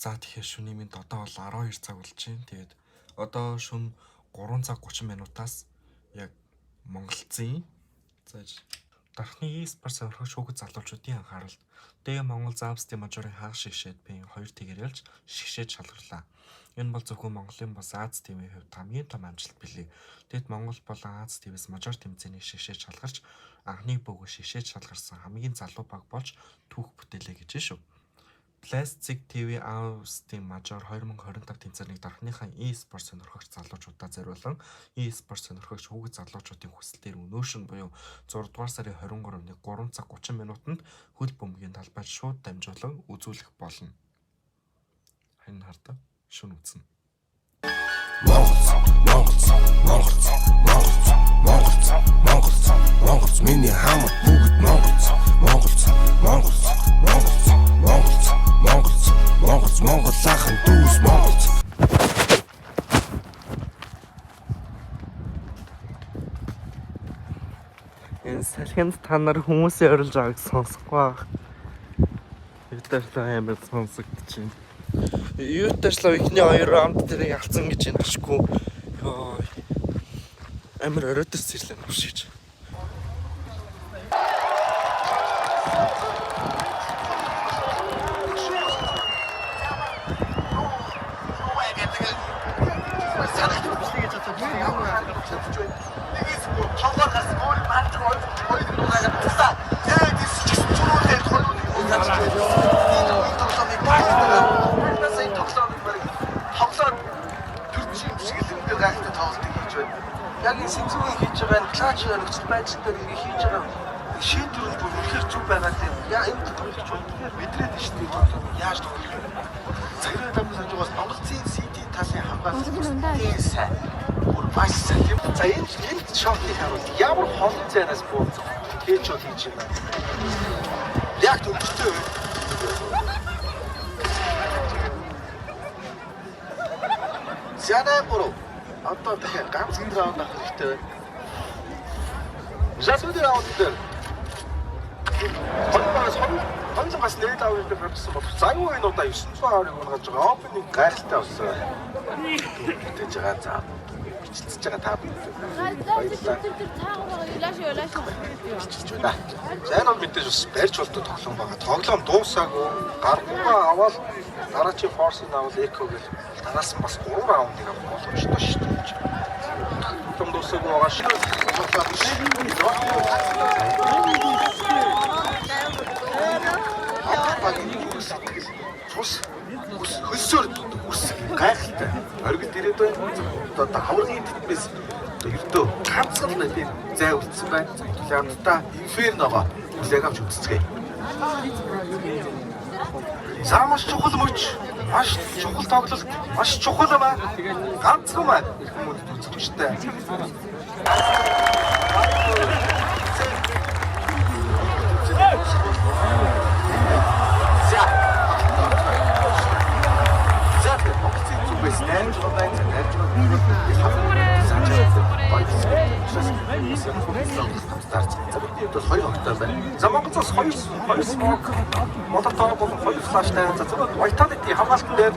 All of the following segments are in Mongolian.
За тэгэхээр шөнийн минь одоо бол 12 цаг болж байна. Тэгээд одоо шөнө 3 цаг 30 минутаас яг Монголцын дархны e-спорт сонирхогч хүүхэд залуучуудын анхааралд дээг Монгол Завстын мажорын хаах шигшээд бие 2 тэгэр ялж шигшээд шалгарлаа. Энэ бол зөвхөн Монголын бос Аз ТV-ийн хувьд хамгийн том амжилт билээ. Тэгэд Монгол болон Аз ТV-с мажор тэмцээнийг шигшээд шалгарч анхны бөгөөд шигшээд шалгарсан хамгийн залуу баг болж түүх бүтээлээ гэж шүү. Plastic TV Aus-ийн мажор 2025 тэмцээнийг дархныхаа e-спорт сонирхогч залуучуудаа зориулан e-спорт сонирхогч хүүхэд залуучуудын хүсэлтээр өнөөшн буюу 6 дугаар сарын 23-ны 3 цаг 30 минутанд хөл бөмбөгийн талбайд шууд дамжуулан үзүүлэх болно. Хань хардаа шүн үзнэ. Монголц миний хамт бүгд Монгол лахан дүүс Монголц. Энэ салхинд та нар хүмүүсээ орилж байгааг сонсохгүй байх. Юуташлаа амар сонсогдож байна. Юуташлаа ихний 2 раунд дээр ялцсан гэж энэ ашгүй. Йоо. Амар оройдос ирлээ навшиж. Яг энэ сэнцүүгийн хийж байгаа энэ клач нөхцөл байдал дээр ингэ хийж байгаа шийдвэр бүр үнэхээр зүг байгаа тийм. Яа энэ тохиолдож үнэхээр мэдрээд шүү дээ. Яаж тохиолдох вэ? Цагираа тамс хажуугаас Монголын CD талын хамгаалалтын сайн. Бүр маш сайн тийм. За энэ шотыг харуул. Ямар холон цайнаас бууз хийж байна. Яг төвчтэй үү? Зянаа буруу. Одоо дахиад ганц раунд авах хэрэгтэй байна. Жасмын раунд дээр. Хонцоос бас нээд авах гэдэг хэрэгсэн бол заяа энэ удаа 900 аврыг унгаж байгаа. Опенинг гайхалтай болсон. Тэгж байгаа за. Бичиж байгаа та бид. За энэ мэдээж бас барьж болдог тоглоом байгаа. Тоглоом дуусаагүй гаргуугаа аваад дараачийн форсыг авал эко гэл танаас бас 3 раундыг авах боломжтой шүү дээ. Том дуусаагүй байгаа шүү. Хөсөөр үсэг гайхалтай. Оргил ирээд байна. Одоо хаврын тэтмээс ердөө ганцхан тийм зай үлдсэн байна. Хамтдаа инферногоо үлээг авч үзцгээе. За маш чухал мөч. Маш чухал тоглолт. Маш чухал байна. Ганцхан байна. Их хүмүүст үзэгчтэй. За Монголоос 2 смог мототор болон 2 флаштай за зөвхөн Vitality хамгаалтан дээр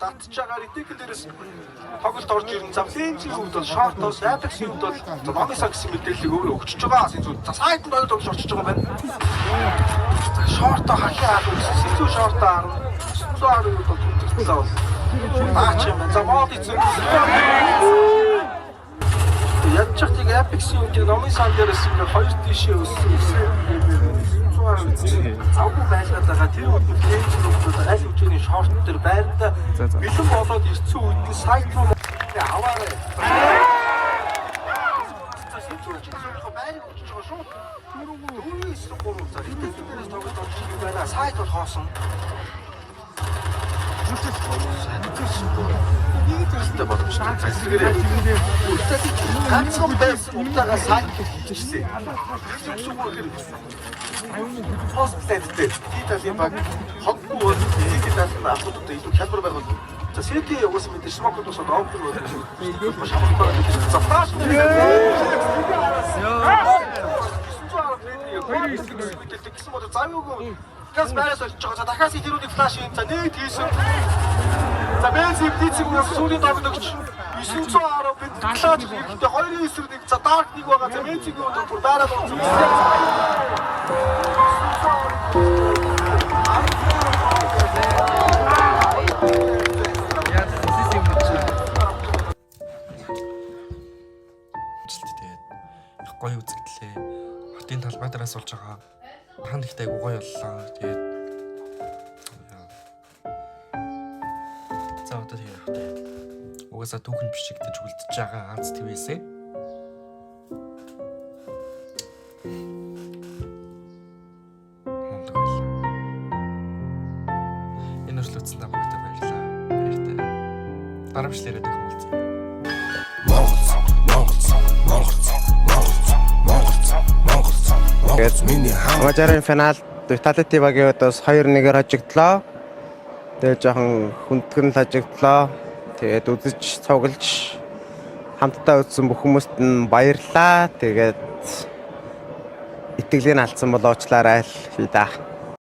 татчихагаар итгэл дээрээс тоглолт орж ирэн завлын хувьд бол шортоос найдагсын хувьд бол номисаа гэсэн мэдээллийг өөрөө өгчөж байгаа. Энэ зүйл сайтанд ойд тоглож орчиж байгаа юм байна. Шорто хахиа авах, сэтүү шорто харна. 910 бол төгсөлөө. Аач юм. За мод эцэг. Ядчих тийг Apex-ийн үеийг номын сан дээрээс ингээ 2 тийшээ өссөн гэсэн. 910 завгүй байлгаад байгаа. Тэр үед флэйж нөхдөд аль хэмжээний шорт төр байранда бэлэн болоод ирсэн үед нь сайт руу аваарай. За сэтгүүл чинь байрыг өгч байгаа шүү. Түрүү эсвэл 3 цаг ихтэй зүйлээс тоглож байгаа юм байна. Сайт бол хоосон. Тэгтээ боломжтой. Засгэрээ. Ганцхан байсан утаагаа сайт хийчихсэн. Хоспиталтэй. Италийн баг хоггүй бол дижитал асуудалтай илүү хялбар байх бол за сэтгий уус мэдээ смокод усад оопер бол шахалтаа за фаш гэсэн мод завгүй газ байраас олж байгаа. За дахиад сэтгүүрийн флаш юм. За нэг тийсэн. За бензин птицэг нас сүүлийн давдагч 910 бид клач хэрэгтэй 291 за дарк нэг байгаа. За бензин юу бүр байраад болсон. Гоё үзэгдлээ. Хотын талбай дээрээс болж байгаа. Тахан ихтэй гоё боллоо. Тэгээд за одоо тэгээд хатаа. Угаасаа түүхэн бишигдэж үлдчихэж байгаа ганц твээсээ. Энэ өчлөцсөн та бүгдээ баярлалаа. Баяртай. Дараа бичлэрээ дэх уулзъя. Мажарын финал Vitality багийн өдөөс 2-1-ээр хожигдлоо. Тэгээд жоохон хүндгэн л хожигдлоо. Тэгээд үзэж цуглаж хамтдаа үзсэн бүх хүмүүст нь баярлалаа. Тэгээд итгэлийг алдсан бол уучлаарай л хий да.